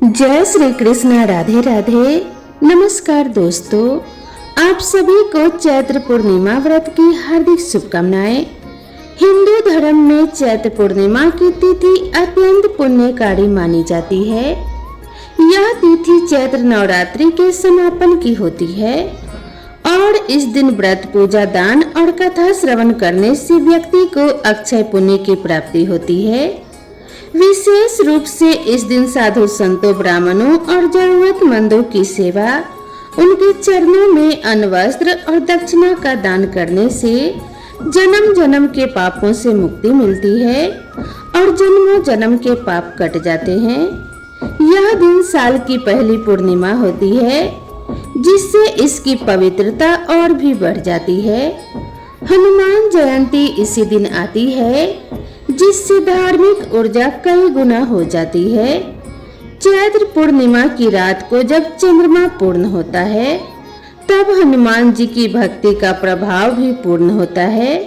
जय श्री कृष्ण। राधे राधे। नमस्कार दोस्तों, आप सभी को चैत्र पूर्णिमा व्रत की हार्दिक शुभकामनाएं। हिंदू धर्म में चैत्र पूर्णिमा की तिथि अत्यंत पुण्यकारी मानी जाती है। यह तिथि चैत्र नवरात्रि के समापन की होती है और इस दिन व्रत, पूजा, दान और कथा श्रवण करने से व्यक्ति को अक्षय पुण्य की प्राप्ति होती है। विशेष रूप से इस दिन साधु संतों, ब्राह्मणों और जरूरतमंदों की सेवा, उनके चरणों में अन्न, वस्त्र और दक्षिणा का दान करने से जन्म जन्म के पापों से मुक्ति मिलती है और जन्मों जन्म के पाप कट जाते हैं। यह दिन साल की पहली पूर्णिमा होती है, जिससे इसकी पवित्रता और भी बढ़ जाती है। हनुमान जयंती इसी दिन आती है, जिससे धार्मिक ऊर्जा कई गुना हो जाती है। चैत्र पूर्णिमा की रात को जब चंद्रमा पूर्ण होता है, तब हनुमान जी की भक्ति का प्रभाव भी पूर्ण होता है।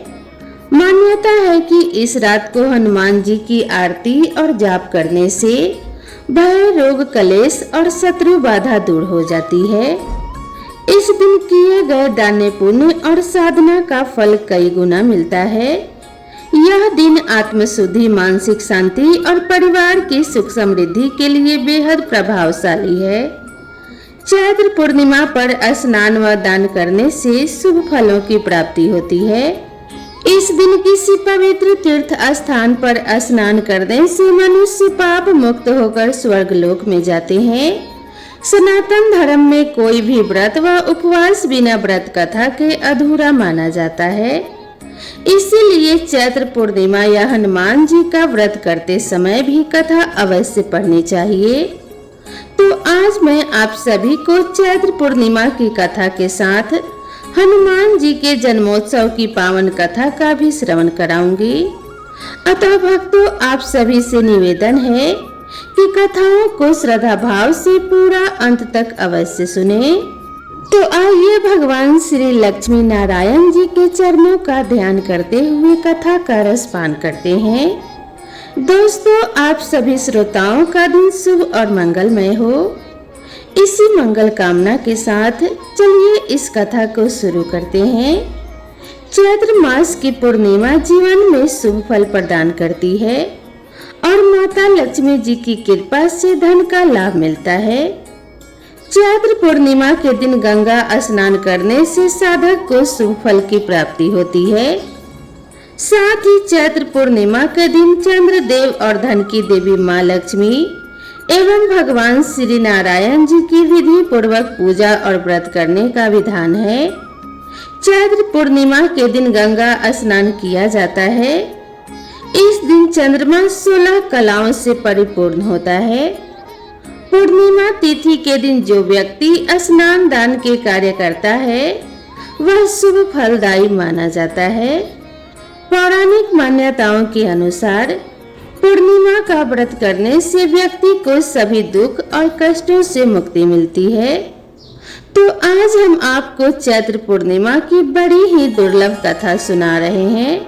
मान्यता है कि इस रात को हनुमान जी की आरती और जाप करने से भय, रोग, कलेश और शत्रु बाधा दूर हो जाती है। इस दिन किए गए दान, पुण्य और साधना का फल कई गुना मिलता है। यह दिन आत्मशुद्धि, मानसिक शांति और परिवार की सुख समृद्धि के लिए बेहद प्रभावशाली है। चैत्र पूर्णिमा पर स्नान व दान करने से शुभ फलों की प्राप्ति होती है। इस दिन किसी पवित्र तीर्थ स्थान पर स्नान करने से मनुष्य पाप मुक्त होकर स्वर्ग लोक में जाते हैं। सनातन धर्म में कोई भी व्रत व उपवास बिना व्रत कथा के अधूरा माना जाता है। इसीलिए चैत्र पूर्णिमा या हनुमान जी का व्रत करते समय भी कथा अवश्य पढ़नी चाहिए। तो आज मैं आप सभी को चैत्र पूर्णिमा की कथा के साथ हनुमान जी के जन्मोत्सव की पावन कथा का भी श्रवण कराऊंगी। अतः भक्तों, आप सभी से निवेदन है कि कथाओं को श्रद्धा भाव से पूरा अंत तक अवश्य सुने। तो आइए भगवान श्री लक्ष्मी नारायण जी के चरणों का ध्यान करते हुए कथा का रसपान करते हैं। दोस्तों, आप सभी श्रोताओं का दिन शुभ और मंगलमय हो। इसी मंगल कामना के साथ चलिए इस कथा को शुरू करते हैं। चैत्र मास की पूर्णिमा जीवन में शुभ फल प्रदान करती है और माता लक्ष्मी जी की कृपा से धन का लाभ मिलता है। चैत्र पूर्णिमा के दिन गंगा स्नान करने से साधक को शुभ फल की प्राप्ति होती है। साथ ही चैत्र पूर्णिमा के दिन चंद्र देव और धन की देवी माँ लक्ष्मी एवं भगवान श्री नारायण जी की विधि पूर्वक पूजा और व्रत करने का विधान है। चैत्र पूर्णिमा के दिन गंगा स्नान किया जाता है। इस दिन चंद्रमा 16 कलाओं से परिपूर्ण होता है। पूर्णिमा तिथि के दिन जो व्यक्ति स्नान दान के कार्य करता है, वह शुभ फलदायी माना जाता है। पौराणिक मान्यताओं के अनुसार पूर्णिमा का व्रत करने से व्यक्ति को सभी दुख और कष्टों से मुक्ति मिलती है। तो आज हम आपको चैत्र पूर्णिमा की बड़ी ही दुर्लभ कथा सुना रहे हैं।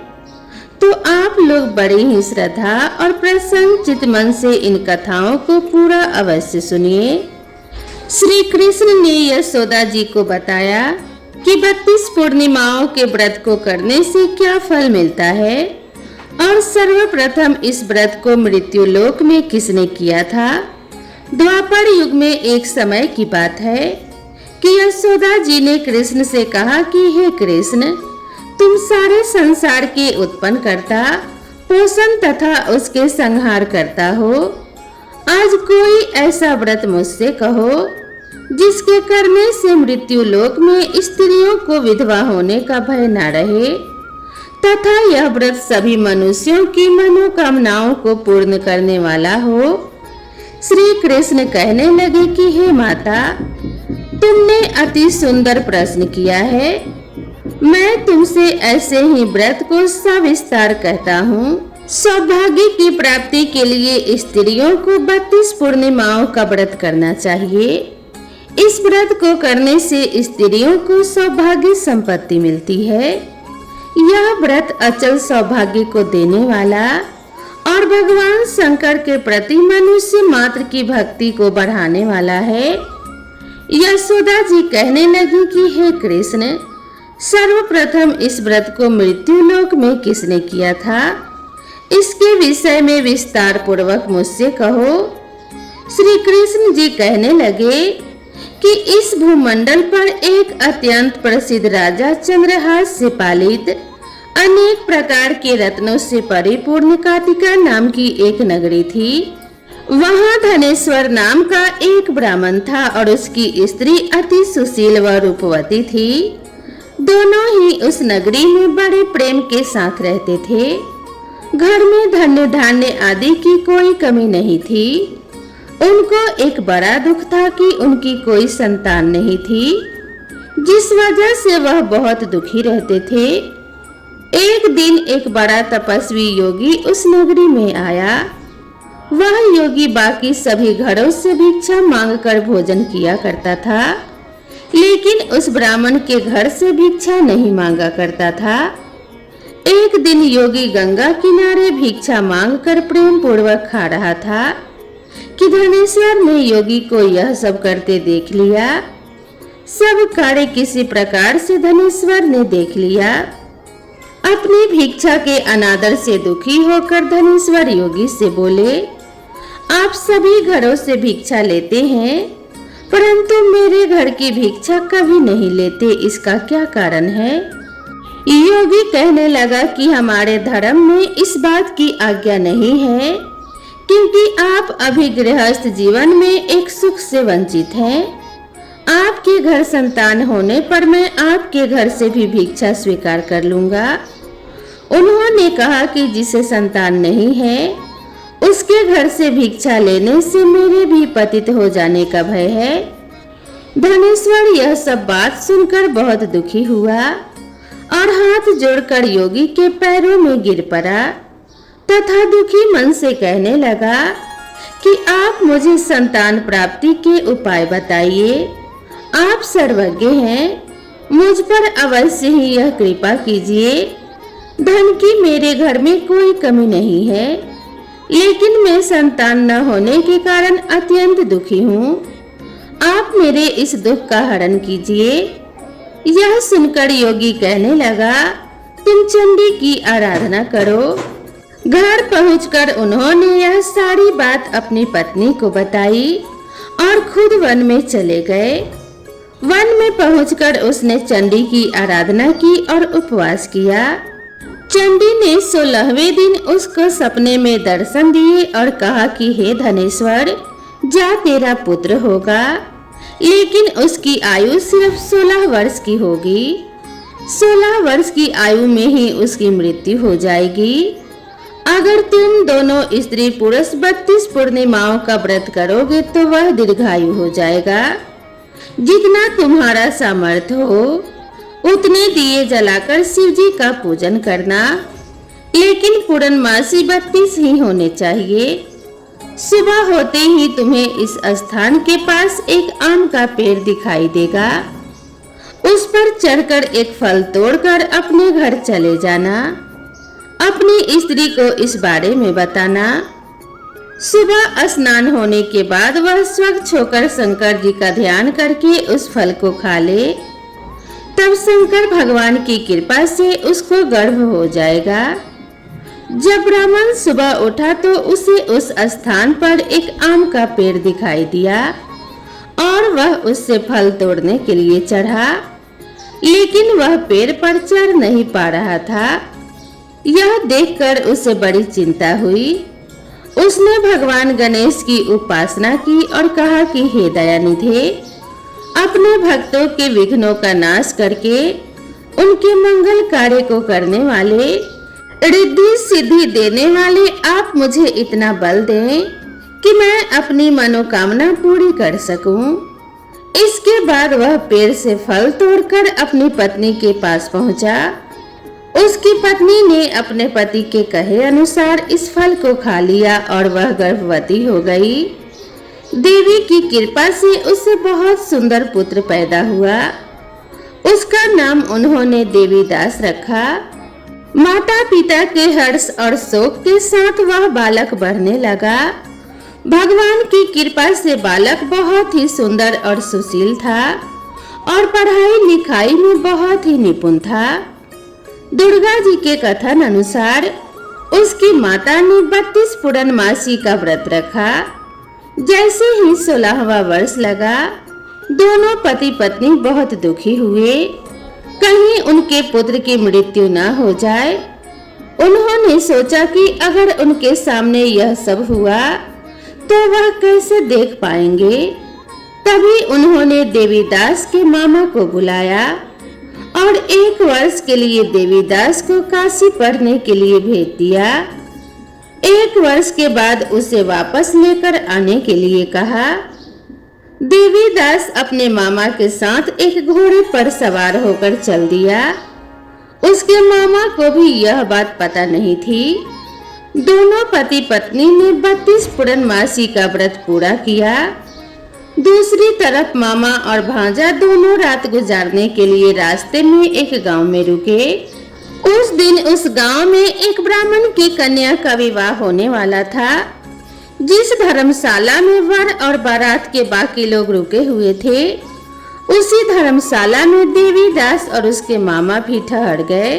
तो आप लोग बड़ी ही श्रद्धा और प्रसन्न चित्त मन से इन कथाओं को पूरा अवश्य सुनिए। श्री कृष्ण ने यशोदा जी को बताया कि 32 पूर्णिमाओं के व्रत को करने से क्या फल मिलता है और सर्वप्रथम इस व्रत को मृत्यु लोक में किसने किया था। द्वापर युग में एक समय की बात है कि यशोदा जी ने कृष्ण से कहा कि हे कृष्ण, तुम सारे संसार के उत्पन्न करता, पोषण तथा उसके संहार करता हो। आज कोई ऐसा व्रत मुझसे कहो जिसके करने से मृत्यु लोक में स्त्रियों को विधवा होने का भय न रहे तथा यह व्रत सभी मनुष्यों की मनोकामनाओं को पूर्ण करने वाला हो। श्री कृष्ण कहने लगे कि हे माता, तुमने अति सुंदर प्रश्न किया है। मैं तुमसे ऐसे ही व्रत को सविस्तार कहता हूँ। सौभाग्य की प्राप्ति के लिए स्त्रियों को 32 पूर्णिमाओं का व्रत करना चाहिए। इस व्रत को करने से स्त्रियों को सौभाग्य संपत्ति मिलती है। यह व्रत अचल सौभाग्य को देने वाला और भगवान शंकर के प्रति मनुष्य मात्र की भक्ति को बढ़ाने वाला है। यशोदा जी कहने लगी कि हे कृष्ण, सर्वप्रथम इस व्रत को मृत्युलोक में किसने किया था, इसके विषय में विस्तार पूर्वक मुझसे कहो। श्री कृष्ण जी कहने लगे कि इस भूमंडल पर एक अत्यंत प्रसिद्ध राजा चंद्रहास से पालित अनेक प्रकार के रत्नों से परिपूर्ण कातिका नाम की एक नगरी थी। वहां धनेश्वर नाम का एक ब्राह्मण था और उसकी स्त्री अति सुशील व रूपवती थी। दोनों ही उस नगरी में बड़े प्रेम के साथ रहते थे। घर में धन्य धान्य आदि की कोई कमी नहीं थी। उनको एक बड़ा दुख था कि उनकी कोई संतान नहीं थी, जिस वजह से वह बहुत दुखी रहते थे। एक दिन एक बड़ा तपस्वी योगी उस नगरी में आया। वह योगी बाकी सभी घरों से भिक्षा मांगकर भोजन किया करता था, लेकिन उस ब्राह्मण के घर से भिक्षा नहीं मांगा करता था। एक दिन योगी गंगा किनारे भिक्षा मांगकर प्रेम पूर्वक खा रहा था कि धनेश्वर ने योगी को यह सब करते देख लिया। सब कार्य किसी प्रकार से धनेश्वर ने देख लिया। अपनी भिक्षा के अनादर से दुखी होकर धनेश्वर योगी से बोले, आप सभी घरों से भिक्षा लेते हैं, परंतु मेरे घर की भिक्षा कभी नहीं लेते, इसका क्या कारण है? योगी कहने लगा कि हमारे धर्म में इस बात की आज्ञा नहीं है, क्योंकि आप अभी गृहस्थ जीवन में एक सुख से वंचित हैं। आपके घर संतान होने पर मैं आपके घर से भी भिक्षा स्वीकार कर लूंगा। उन्होंने कहा कि जिसे संतान नहीं है उसके घर से भिक्षा लेने से मेरे भी पतित हो जाने का भय है। धनेश्वर यह सब बात सुनकर बहुत दुखी हुआ और हाथ जोड़कर योगी के पैरों में गिर पड़ा तथा दुखी मन से कहने लगा कि आप मुझे संतान प्राप्ति के उपाय बताइए। आप सर्वज्ञ हैं, मुझ पर अवश्य ही यह कृपा कीजिए। धन की मेरे घर में कोई कमी नहीं है, लेकिन मैं संतान न होने के कारण अत्यंत दुखी हूँ। आप मेरे इस दुख का हरण कीजिए। यह सुनकर योगी कहने लगा, तुम चंडी की आराधना करो। घर पहुंचकर उन्होंने यह सारी बात अपनी पत्नी को बताई और खुद वन में चले गए। वन में पहुंचकर उसने चंडी की आराधना की और उपवास किया। चंडी ने 16वें दिन उसको सपने में दर्शन दिए और कहा कि हे धनेश्वर, जा तेरा पुत्र होगा, लेकिन उसकी आयु सिर्फ 16 वर्ष की होगी। 16 वर्ष की आयु में ही उसकी मृत्यु हो जाएगी। अगर तुम दोनों स्त्री पुरुष 32 पूर्णिमाओं का व्रत करोगे तो वह दीर्घायु हो जाएगा। जितना तुम्हारा सामर्थ्य हो उतने दिए जलाकर शिव जी का पूजन करना, लेकिन पूर्णमासी 32 ही होने चाहिए। सुबह होते ही तुम्हें इस स्थान के पास एक आम का पेड़ दिखाई देगा। उस पर चढ़कर एक फल तोड़कर अपने घर चले जाना। अपनी स्त्री को इस बारे में बताना। सुबह स्नान होने के बाद वह स्वच्छ होकर शंकर जी का ध्यान करके उस फल को खा ले। तब शंकर भगवान की कृपा से उसको गर्भ हो जाएगा। जब ब्राह्मण सुबह उठा तो उसे उस स्थान पर एक आम का पेड़ दिखाई दिया और वह उससे फल तोड़ने के लिए चढ़ा, लेकिन वह पेड़ पर चढ़ नहीं पा रहा था। यह देखकर उसे बड़ी चिंता हुई। उसने भगवान गणेश की उपासना की और कहा कि हे दयानिधे, अपने भक्तों के विघ्नों का नाश करके उनके मंगल कार्य को करने वाले, रिद्धि सिद्धि देने वाले आप मुझे इतना बल दें कि मैं अपनी मनोकामना पूरी कर सकूं। इसके बाद वह पेड़ से फल तोड़कर अपनी पत्नी के पास पहुंचा। उसकी पत्नी ने अपने पति के कहे अनुसार इस फल को खा लिया और वह गर्भवती हो गई। देवी की कृपा से उसे बहुत सुंदर पुत्र पैदा हुआ। उसका नाम उन्होंने देवीदास रखा। माता पिता के हर्ष और शोक के साथ वह बालक बढ़ने लगा। भगवान की कृपा से बालक बहुत ही सुंदर और सुशील था और पढ़ाई लिखाई में बहुत ही निपुण था। दुर्गा जी के कथन अनुसार उसकी माता ने 32 पूर्णमासी का व्रत रखा। जैसे ही 16वां वर्ष लगा, दोनों पति पत्नी बहुत दुखी हुए, कहीं उनके पुत्र की मृत्यु न हो जाए। उन्होंने सोचा कि अगर उनके सामने यह सब हुआ तो वह कैसे देख पाएंगे। तभी उन्होंने देवीदास के मामा को बुलाया और 1 वर्ष के लिए देवीदास को काशी पढ़ने के लिए भेज दिया। 1 वर्ष के बाद उसे वापस लेकर आने के लिए कहा। देवीदास अपने मामा के साथ एक घोड़े पर सवार होकर चल दिया। उसके मामा को भी यह बात पता नहीं थी। दोनों पति पत्नी ने 32 पूर्णमासी का व्रत पूरा किया। दूसरी तरफ मामा और भांजा दोनों रात गुजारने के लिए रास्ते में एक गांव में रुके। उस दिन उस गांव में एक ब्राह्मण की कन्या का विवाह होने वाला था। जिस धर्मशाला में वर और बारात के बाकी लोग रुके हुए थे, उसी धर्मशाला में देवीदास और उसके मामा भी ठहर गए।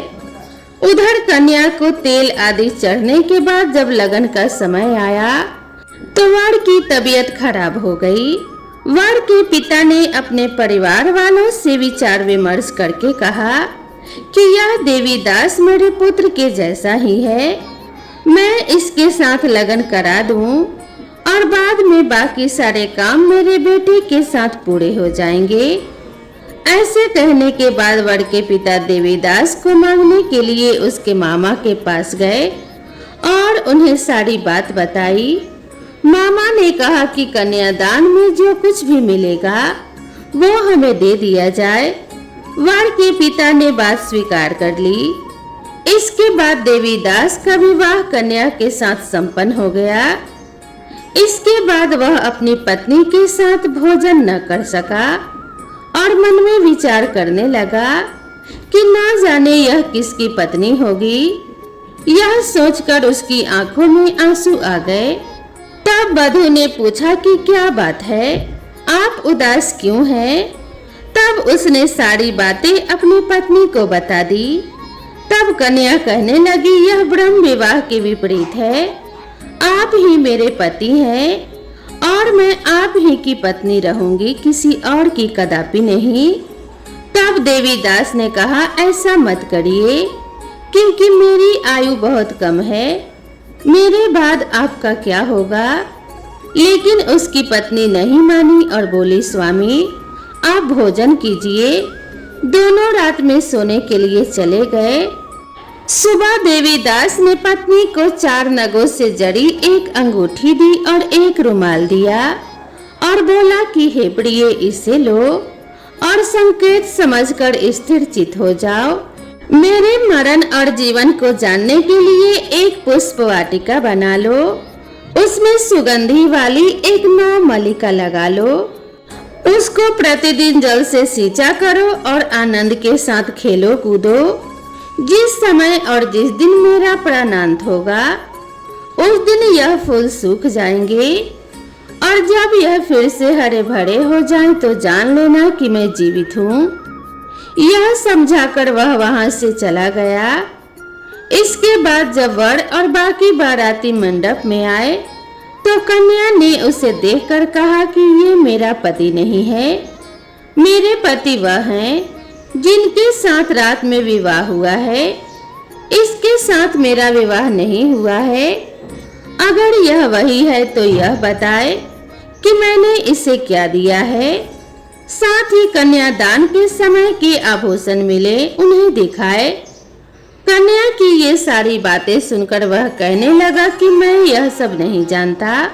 उधर कन्या को तेल आदि चढ़ने के बाद जब लगन का समय आया तो वर की तबीयत खराब हो गई। वर के पिता ने अपने परिवार वालों से विचार विमर्श करके कहा कि यह देवीदास मेरे पुत्र के जैसा ही है, मैं इसके साथ लगन करा दूं और बाद में बाकी सारे काम मेरे बेटे के साथ पूरे हो जाएंगे। ऐसे कहने के बाद वर के पिता देवीदास को मांगने के लिए उसके मामा के पास गए और उन्हें सारी बात बताई। मामा ने कहा कि कन्यादान में जो कुछ भी मिलेगा वो हमें दे दिया जाए। वर के पिता ने बात स्वीकार कर ली। इसके बाद देवीदास का विवाह कन्या के साथ संपन्न हो गया। इसके बाद वह अपनी पत्नी के साथ भोजन न कर सका और मन में विचार करने लगा कि ना जाने यह किसकी पत्नी होगी। यह सोचकर उसकी आंखों में आंसू आ गए। तब वधू ने पूछा कि क्या बात है, आप उदास क्यों हैं? तब उसने सारी बातें अपनी पत्नी को बता दी। तब कन्या कहने लगी, यह ब्रह्म विवाह के विपरीत है। आप ही मेरे पति हैं और मैं आप ही की पत्नी रहूंगी, किसी और की कदापि नहीं। तब देवीदास ने कहा, ऐसा मत करिए क्योंकि मेरी आयु बहुत कम है, मेरे बाद आपका क्या होगा। लेकिन उसकी पत्नी नहीं मानी और बोली, स्वामी आप भोजन कीजिए। दोनों रात में सोने के लिए चले गए। सुबह देवीदास ने पत्नी को 4 नगों से जड़ी एक अंगूठी दी और एक रुमाल दिया और बोला कि हे प्रिय, इसे लो और संकेत समझकर स्थिर चित हो जाओ। मेरे मरण और जीवन को जानने के लिए एक पुष्प वाटिका बना लो, उसमें सुगंधी वाली एक नौ मल्लिका लगा लो, उसको प्रतिदिन जल से सींचा करो और आनंद के साथ खेलो कूदो। जिस समय और जिस दिन मेरा प्राणांत होगा उस दिन यह फूल सूख जाएंगे और जब यह फिर से हरे भरे हो जाएं तो जान लेना कि मैं जीवित हूँ। यह समझाकर वह वहां से चला गया। इसके बाद जब वर और बाकी बाराती मंडप में आए तो कन्या ने उसे देखकर कहा कि ये मेरा पति नहीं है, मेरे पति वह हैं जिनके साथ रात में विवाह हुआ है, इसके साथ मेरा विवाह नहीं हुआ है। अगर यह वही है तो यह बताए कि मैंने इसे क्या दिया है। साथ ही कन्यादान के समय के आभूषण मिले उन्हें दिखाए। कन्या की ये सारी बातें सुनकर वह कहने लगा कि मैं यह सब नहीं जानता।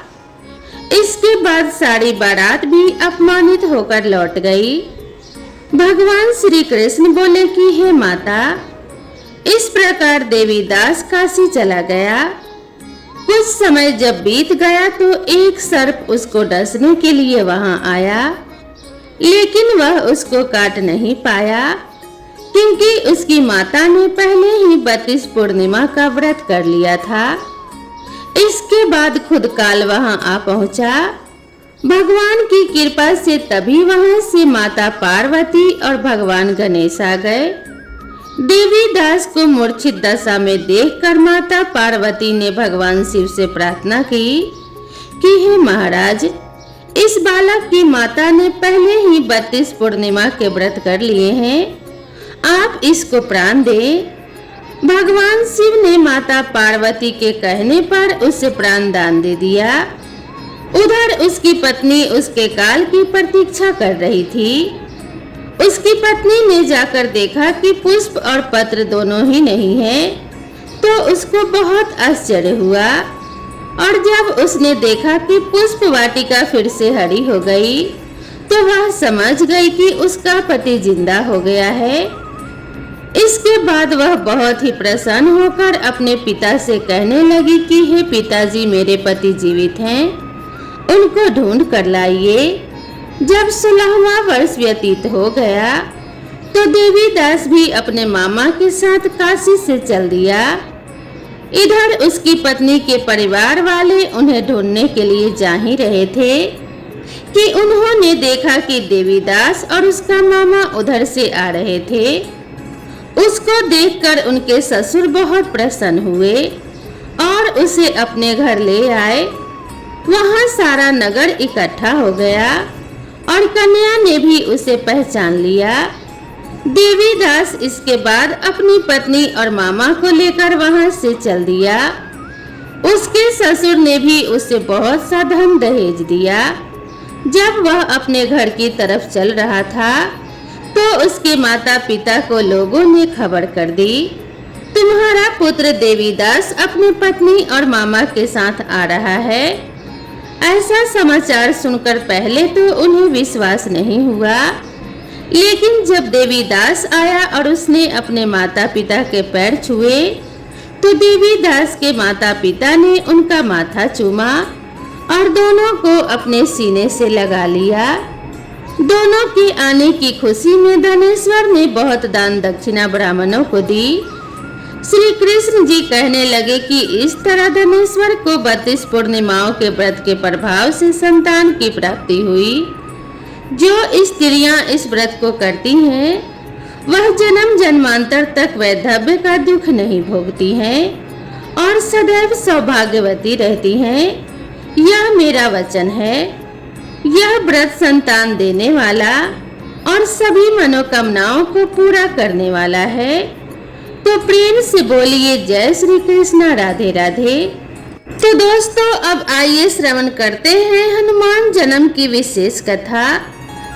इसके बाद सारी बारात भी अपमानित होकर लौट गई। भगवान श्री कृष्ण बोले कि हे माता, इस प्रकार देवीदास काशी चला गया। कुछ समय जब बीत गया तो एक सर्प उसको डसने के लिए वहां आया, लेकिन वह उसको काट नहीं पाया क्योंकि उसकी माता ने पहले ही 32 पूर्णिमा का व्रत कर लिया था। इसके बाद खुद काल वहां आ पहुंचा। भगवान की कृपा से तभी वहां से माता पार्वती और भगवान गणेश आ गए। देवी दास को मूर्छित दशा में देखकर माता पार्वती ने भगवान शिव से प्रार्थना की कि हे महाराज, इस बालक की माता ने पहले ही 32 पूर्णिमा के व्रत कर लिए हैं, आप इसको प्राण दें। भगवान शिव ने माता पार्वती के कहने पर उसे प्राण दान दे दिया। उधर उसकी पत्नी उसके काल की प्रतीक्षा कर रही थी। उसकी पत्नी ने जाकर देखा कि पुष्प और पत्र दोनों ही नहीं है, तो उसको बहुत आश्चर्य हुआ। और जब उसने देखा कि पुष्प वाटिका फिर से हरी हो गई, तो वह समझ गई कि उसका पति जिंदा हो गया है। इसके बाद वह बहुत ही प्रसन्न होकर अपने पिता से कहने लगी कि हे पिताजी, मेरे पति जीवित हैं, उनको ढूंढ कर लाइए। जब 16वां वर्ष व्यतीत हो गया तो देवी दास भी अपने मामा के साथ काशी से चल दिया। इधर उसकी पत्नी के परिवार वाले उन्हें ढूंढने के लिए जा ही रहे थे कि उन्होंने देखा कि देवी दास और उसका मामा उधर से आ रहे थे। उसको देखकर उनके ससुर बहुत प्रसन्न हुए और उसे अपने घर ले आए। वहां सारा नगर इकट्ठा हो गया और कन्या ने भी उसे पहचान लिया। देवी दास इसके बाद अपनी पत्नी और मामा को लेकर वहां से चल दिया। उसके ससुर ने भी उसे बहुत सा धन दहेज दिया। जब वह अपने घर की तरफ चल रहा था तो उसके माता पिता को लोगों ने खबर कर दी, तुम्हारा पुत्र देवीदास अपनी पत्नी और मामा के साथ आ रहा है। ऐसा समाचार सुनकर पहले तो उन्हें विश्वास नहीं हुआ, लेकिन जब देवीदास आया और उसने अपने माता पिता के पैर छुए तो देवीदास के माता पिता ने उनका माथा चूमा और दोनों को अपने सीने से लगा लिया। दोनों के आने की खुशी में धनेश्वर ने बहुत दान दक्षिणा ब्राह्मणों को दी। श्री कृष्ण जी कहने लगे कि इस तरह धनेश्वर को 32 पूर्णिमाओं के व्रत के प्रभाव से संतान की प्राप्ति हुई। जो स्त्रियां इस व्रत को करती हैं वह जन्म जन्मांतर तक वैधव्य का दुख नहीं भोगती हैं और सदैव सौभाग्यवती रहती हैं। यह मेरा वचन है। यह व्रत संतान देने वाला और सभी मनोकामनाओं को पूरा करने वाला है। तो प्रेम से बोलिए जय श्री कृष्ण, राधे राधे। तो दोस्तों, अब आइए श्रवण करते हैं हनुमान जन्म की विशेष कथा,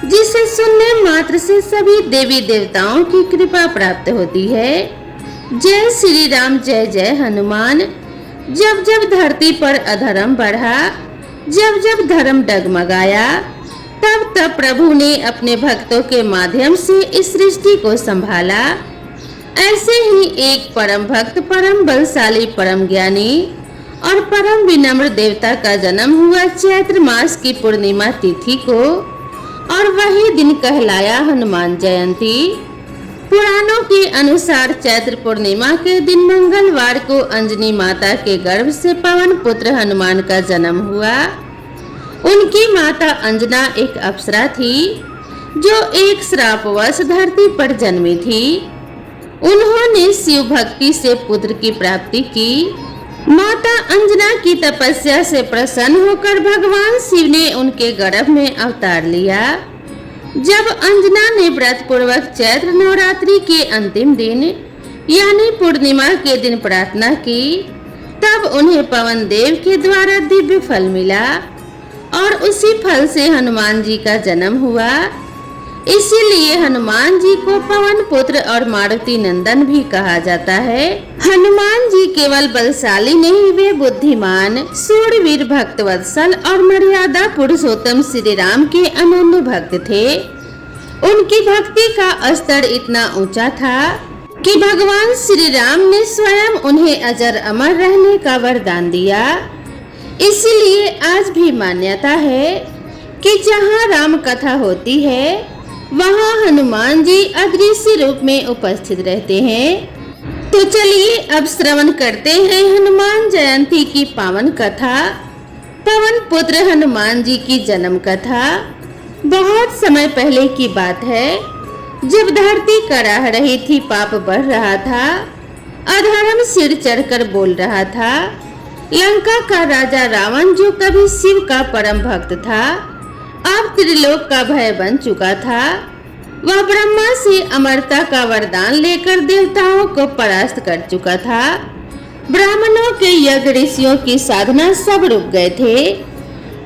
जिसे सुनने मात्र से सभी देवी देवताओं की कृपा प्राप्त होती है। जय श्री राम, जय जय हनुमान। जब जब धरती पर अधर्म बढ़ा, जब जब धर्म डगमगाया, तब तब प्रभु ने अपने भक्तों के माध्यम से इस सृष्टि को संभाला। ऐसे ही एक परम भक्त, परम बलशाली, परम ज्ञानी और परम विनम्र देवता का जन्म हुआ चैत्र मास की पूर्णिमा तिथि को, और वही दिन कहलाया हनुमान जयंती। पुराणों के अनुसार चैत्र पूर्णिमा के दिन मंगलवार को अंजनी माता के गर्भ से पवन पुत्र हनुमान का जन्म हुआ। उनकी माता अंजना एक अप्सरा थी जो एक श्रापवश धरती पर जन्मी थी। उन्होंने शिव भक्ति से पुत्र की प्राप्ति की। माता अंजना की तपस्या से प्रसन्न होकर भगवान शिव ने उनके गर्भ में अवतार लिया। जब अंजना ने व्रत पूर्वक चैत्र नवरात्रि के अंतिम दिन यानी पूर्णिमा के दिन प्रार्थना की, तब उन्हें पवन देव के द्वारा दिव्य फल मिला और उसी फल से हनुमान जी का जन्म हुआ। इसीलिए हनुमान जी को पवन पुत्र और मारुति नंदन भी कहा जाता है। हनुमान जी केवल बलशाली नहीं, वे बुद्धिमान, शूरवीर, भक्तवत्सल और मर्यादा पुरुषोत्तम श्री राम के अनन्य भक्त थे। उनकी भक्ति का स्तर इतना ऊंचा था कि भगवान श्री राम ने स्वयं उन्हें अजर अमर रहने का वरदान दिया। इसीलिए आज भी मान्यता है कि जहाँ राम कथा होती है वहाँ हनुमान जी अदृश्य रूप में उपस्थित रहते हैं। तो चलिए अब श्रवण करते हैं हनुमान जयंती की पावन कथा, पवन पुत्र हनुमान जी की जन्म कथा। बहुत समय पहले की बात है, जब धरती कराह रही थी, पाप बढ़ रहा था, अधर्म सिर चढ़कर बोल रहा था। लंका का राजा रावण, जो कभी शिव का परम भक्त था, अब त्रिलोक का भय बन चुका था। वह ब्रह्मा से अमरता का वरदान लेकर देवताओं को परास्त कर चुका था। ब्राह्मणों के यज्ञ, ऋषियों की साधना सब रुक गए थे।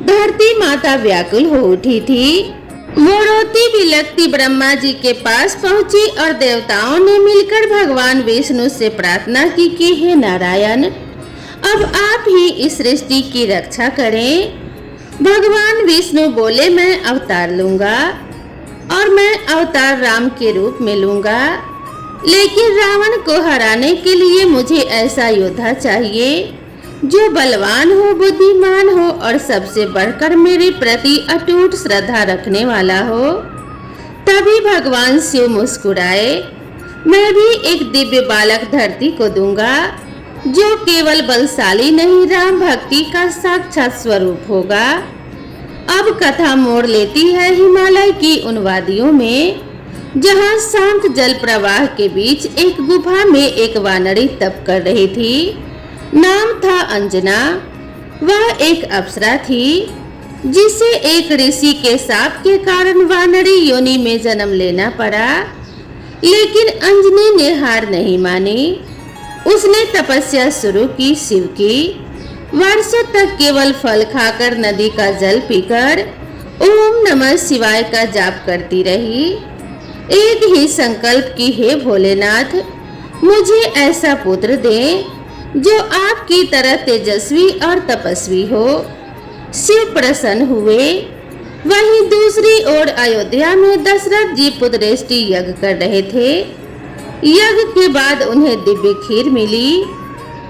धरती माता व्याकुल हो उठी थी। वो रोती बिलखती ब्रह्मा जी के पास पहुंची और देवताओं ने मिलकर भगवान विष्णु से प्रार्थना की कि हे नारायण, अब आप ही इस सृष्टि की रक्षा करें। भगवान विष्णु बोले, मैं अवतार लूंगा और मैं अवतार राम के रूप में लूंगा, लेकिन रावण को हराने के लिए मुझे ऐसा योद्धा चाहिए जो बलवान हो, बुद्धिमान हो और सबसे बढ़कर मेरे प्रति अटूट श्रद्धा रखने वाला हो। तभी भगवान शिव मुस्कुराए, मैं भी एक दिव्य बालक धरती को दूंगा, जो केवल बलशाली नहीं, राम भक्ति का साक्षात स्वरूप होगा। अब कथा मोड़ लेती है हिमालय की उन वादियों में, जहाँ शांत जल प्रवाह के बीच एक गुफा में एक वानरी तप कर रही थी। नाम था अंजना। वह एक अप्सरा थी, जिसे एक ऋषि के शाप के कारण वानरी योनि में जन्म लेना पड़ा। लेकिन अंजनी ने हार नहीं मानी। उसने तपस्या शुरू की, शिव की। वर्षों तक केवल फल खाकर, नदी का जल पीकर ओम नमः शिवाय का जाप करती रही। एक ही संकल्प की, हे भोलेनाथ, मुझे ऐसा पुत्र दे जो आपकी तरह तेजस्वी और तपस्वी हो। शिव प्रसन्न हुए। वहीं दूसरी ओर अयोध्या में दशरथ जी पुत्रेष्टि यज्ञ कर रहे थे। यज्ञ के बाद उन्हें दिव्य खीर मिली।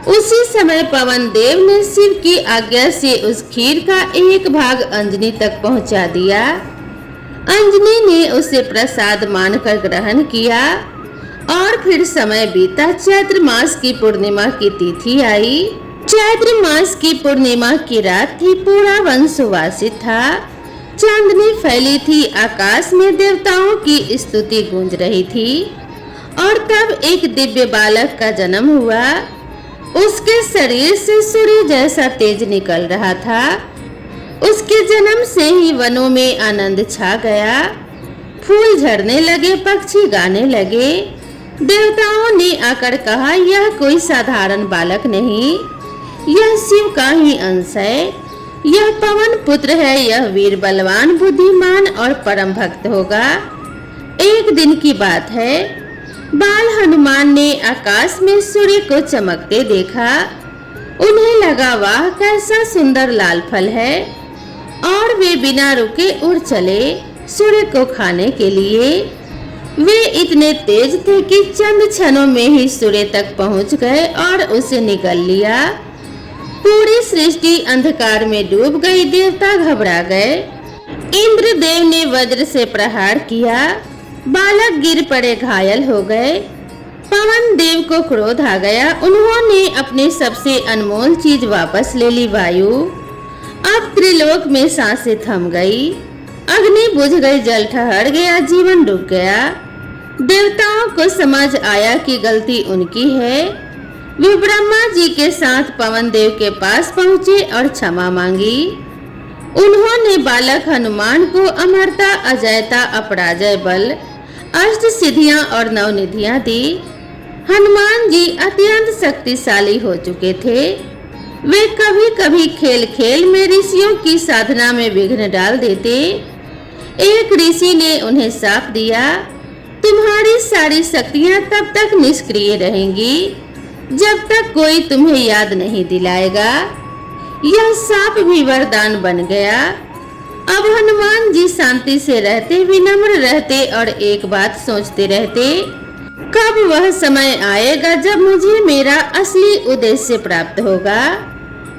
उसी समय पवन देव ने शिव की आज्ञा से उस खीर का एक भाग अंजनी तक पहुंचा दिया। अंजनी ने उसे प्रसाद मानकर ग्रहण किया और फिर समय बीता। चैत्र मास की पूर्णिमा की तिथि आई। चैत्र मास की पूर्णिमा की रात थी। पूरा वन सुवासित था। चांदनी फैली थी। आकाश में देवताओं की स्तुति गूंज रही थी। और तब एक दिव्य बालक का जन्म हुआ। उसके शरीर से सूर्य जैसा तेज निकल रहा था। उसके जन्म से ही वनों में आनंद छा गया। फूल झड़ने लगे, पक्षी गाने लगे। देवताओं ने आकर कहा, यह कोई साधारण बालक नहीं, यह शिव का ही अंश है। यह पवन पुत्र है। यह वीर, बलवान, बुद्धिमान और परम भक्त होगा। एक दिन की बात है, बाल हनुमान ने आकाश में सूर्य को चमकते देखा। उन्हें लगा, वाह कैसा सुंदर लाल फल है, और वे बिना रुके उड़ चले सूर्य को खाने के लिए। वे इतने तेज थे कि चंद क्षणों में ही सूर्य तक पहुंच गए और उसे निगल लिया। पूरी सृष्टि अंधकार में डूब गई। देवता घबरा गए। इंद्रदेव ने वज्र से प्रहार किया। बालक गिर पड़े, घायल हो गए। पवन देव को क्रोध आ गया। उन्होंने अपनी सबसे अनमोल चीज वापस ले ली, वायु। अब त्रिलोक में सांसें थम गई। अग्नि बुझ गई, जल ठहर गया, जीवन रुक गया। देवताओं को समझ आया कि गलती उनकी है। वे ब्रह्मा जी के साथ पवन देव के पास पहुंचे और क्षमा मांगी। उन्होंने बालक हनुमान को अमरता, अजयता, अपराजय बल, अष्ट सिद्धियां और नवनिधियां दी। हनुमान जी अत्यंत शक्तिशाली हो चुके थे। वे कभी कभी खेल खेल में ऋषियों की साधना में विघ्न डाल देते। एक ऋषि ने उन्हें शाप दिया, तुम्हारी सारी शक्तियां तब तक निष्क्रिय रहेंगी जब तक कोई तुम्हें याद नहीं दिलाएगा। यह शाप भी वरदान बन गया। अब हनुमान जी शांति से रहते, विनम्र रहते और एक बात सोचते रहते, कब वह समय आएगा जब मुझे मेरा असली उद्देश्य प्राप्त होगा।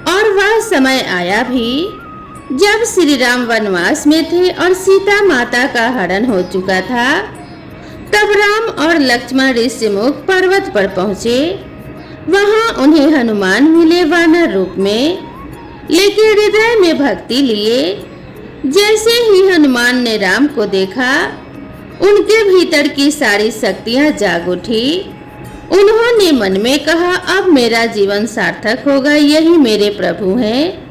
और वह समय आया भी। जब श्री राम वनवास में थे और सीता माता का हरण हो चुका था, तब राम और लक्ष्मण ऋषिमुख पर्वत पर पहुंचे। वहां उन्हें हनुमान मिले वानर रूप में, लेकिन हृदय में भक्ति लिए। जैसे ही हनुमान ने राम को देखा, उनके भीतर की सारी शक्तियां जाग उठी। उन्होंने मन में कहा, अब मेरा जीवन सार्थक होगा। यही मेरे प्रभु हैं,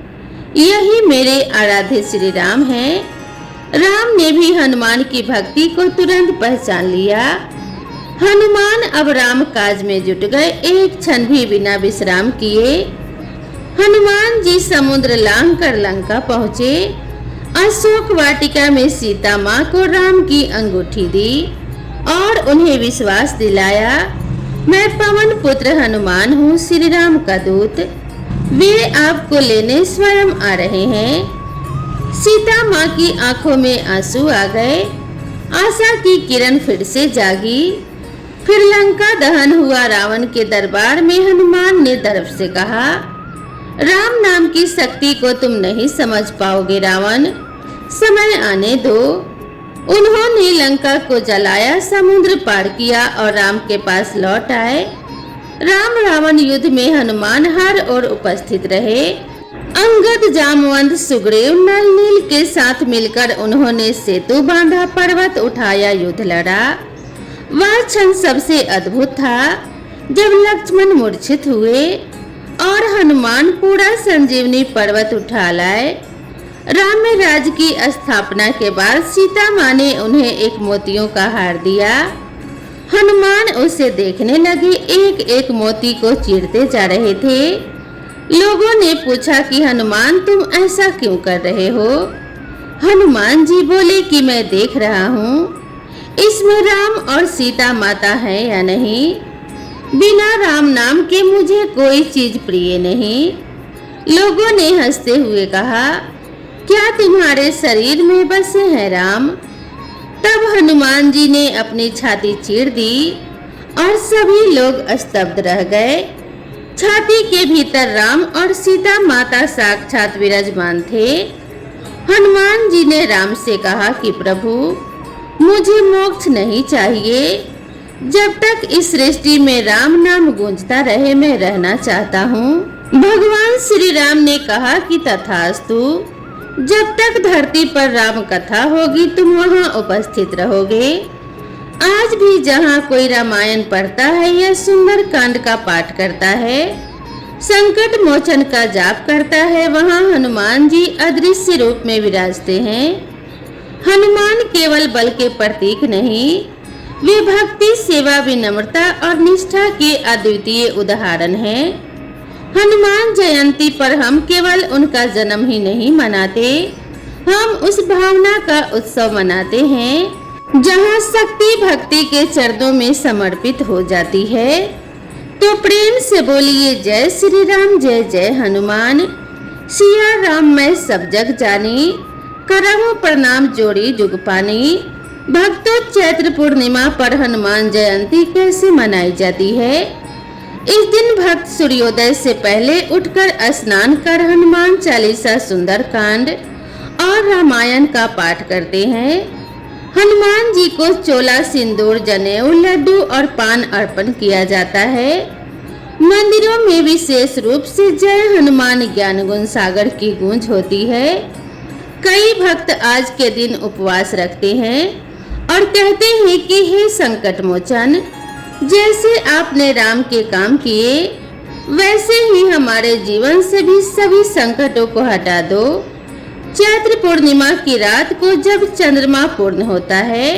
यही मेरे आराध्य श्री राम हैं। राम ने भी हनुमान की भक्ति को तुरंत पहचान लिया। हनुमान अब राम काज में जुट गए, एक क्षण भी बिना विश्राम किए। हनुमान जी समुद्र लांघ कर लंका पहुँचे। अशोक वाटिका में सीता माँ को राम की अंगूठी दी और उन्हें विश्वास दिलाया, मैं पवन पुत्र हनुमान हूँ, श्री राम का दूत। वे आपको लेने स्वयं आ रहे हैं। सीता माँ की आंखों में आंसू आ गए। आशा की किरण फिर से जागी। फिर लंका दहन हुआ। रावण के दरबार में हनुमान ने दर्प से कहा, राम नाम की शक्ति को तुम नहीं समझ पाओगे रावण, समय आने दो। उन्होंने लंका को जलाया, समुद्र पार किया और राम के पास लौट आए। राम रावण युद्ध में हनुमान हर ओर उपस्थित रहे। अंगद, जामवंत, सुग्रीव, नल, नील के साथ मिलकर उन्होंने सेतु बांधा, पर्वत उठाया, युद्ध लड़ा। वह क्षण सबसे अद्भुत था जब लक्ष्मण मूर्छित हुए और हनुमान पूरा संजीवनी पर्वत उठा लाए। राम में राज की स्थापना के बाद सीता माँ ने उन्हें एक मोतियों का हार दिया। हनुमान उसे देखने लगे, एक एक मोती को चीरते जा रहे थे। लोगों ने पूछा कि हनुमान तुम ऐसा क्यों कर रहे हो? हनुमान जी बोले कि मैं देख रहा हूँ इसमें राम और सीता माता है या नहीं। बिना राम नाम के मुझे कोई चीज प्रिय नहीं। लोगों ने हंसते हुए कहा, क्या तुम्हारे शरीर में बसे हैं राम? तब हनुमान जी ने अपनी छाती चीर दी और सभी लोग स्तब्ध रह गए। छाती के भीतर राम और सीता माता साक्षात विराजमान थे। हनुमान जी ने राम से कहा कि प्रभु, मुझे मोक्ष नहीं चाहिए। जब तक इस सृष्टि में राम नाम गूंजता रहे मैं रहना चाहता हूँ। भगवान श्री राम ने कहा कि तथास्तु। जब तक धरती पर राम कथा होगी तुम वहाँ उपस्थित रहोगे। आज भी जहाँ कोई रामायण पढ़ता है या सुंदर कांड का पाठ करता है, संकट मोचन का जाप करता है, वहाँ हनुमान जी अदृश्य रूप में विराजते हैं। हनुमान केवल बल के प्रतीक नहीं, वे भक्ति, सेवा, विनम्रता और निष्ठा के अद्वितीय उदाहरण हैं। हनुमान जयंती पर हम केवल उनका जन्म ही नहीं मनाते, हम उस भावना का उत्सव मनाते हैं जहाँ शक्ति भक्ति के चरणों में समर्पित हो जाती है। तो प्रेम से बोलिए, जय श्री राम, जय जय हनुमान। सिया राम मैं सब जग जानी, करहु प्रणाम जोड़ी जुग पानी। भक्तों, चैत्र पूर्णिमा पर हनुमान जयंती कैसे मनाई जाती है? इस दिन भक्त सूर्योदय से पहले उठकर स्नान कर हनुमान चालीसा, सुंदर कांड और रामायण का पाठ करते हैं। हनुमान जी को चोला, सिंदूर, जनेऊ, लड्डू और पान अर्पण किया जाता है। मंदिरों में विशेष रूप से जय हनुमान ज्ञान गुण सागर की गूंज होती है। कई भक्त आज के दिन उपवास रखते हैं और कहते हैं कि हे संकट मोचन, जैसे आपने राम के काम किए वैसे ही हमारे जीवन से भी सभी संकटों को हटा दो। चैत्र पूर्णिमा की रात को जब चंद्रमा पूर्ण होता है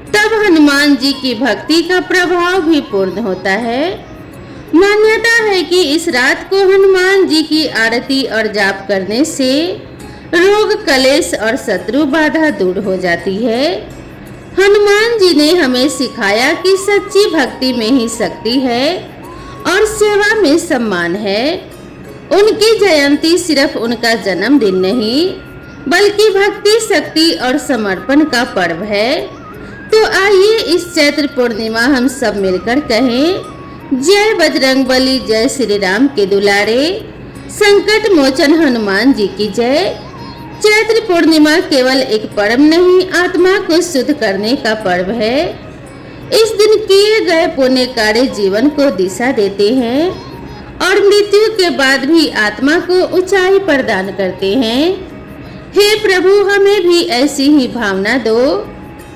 तब हनुमान जी की भक्ति का प्रभाव भी पूर्ण होता है। मान्यता है कि इस रात को हनुमान जी की आरती और जाप करने से रोग, कलेश और शत्रु बाधा दूर हो जाती है। हनुमान जी ने हमें सिखाया कि सच्ची भक्ति में ही शक्ति है और सेवा में सम्मान है। उनकी जयंती सिर्फ उनका जन्मदिन नहीं बल्कि भक्ति, शक्ति और समर्पण का पर्व है। तो आइए इस चैत्र पूर्णिमा हम सब मिलकर कहें, जय बजरंगबली, जय श्री राम के दुलारे, संकट मोचन हनुमान जी की जय। चैत्र पूर्णिमा केवल एक पर्व नहीं, आत्मा को शुद्ध करने का पर्व है। इस दिन किए गए पुण्य कार्य जीवन को दिशा देते हैं और मृत्यु के बाद भी आत्मा को ऊंचाई प्रदान करते हैं। हे प्रभु, हमें भी ऐसी ही भावना दो।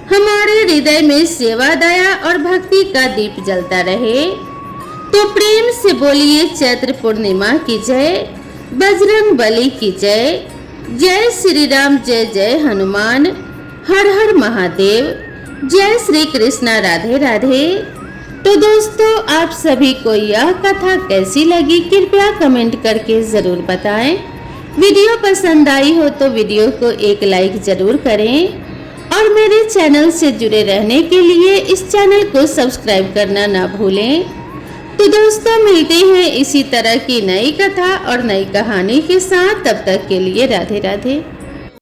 हमारे हृदय में सेवा, दया और भक्ति का दीप जलता रहे। तो प्रेम से बोलिए चैत्र पूर्णिमा की जय, बजरंग बली की जय, जय श्री राम, जय जय हनुमान, हर हर महादेव, जय श्री कृष्णा, राधे राधे। तो दोस्तों, आप सभी को यह कथा कैसी लगी कृपया कमेंट करके ज़रूर बताएं। वीडियो पसंद आई हो तो वीडियो को एक लाइक ज़रूर करें और मेरे चैनल से जुड़े रहने के लिए इस चैनल को सब्सक्राइब करना ना भूलें। तो दोस्तों, मिलते हैं इसी तरह की नई कथा और नई कहानी के साथ। तब तक के लिए राधे राधे।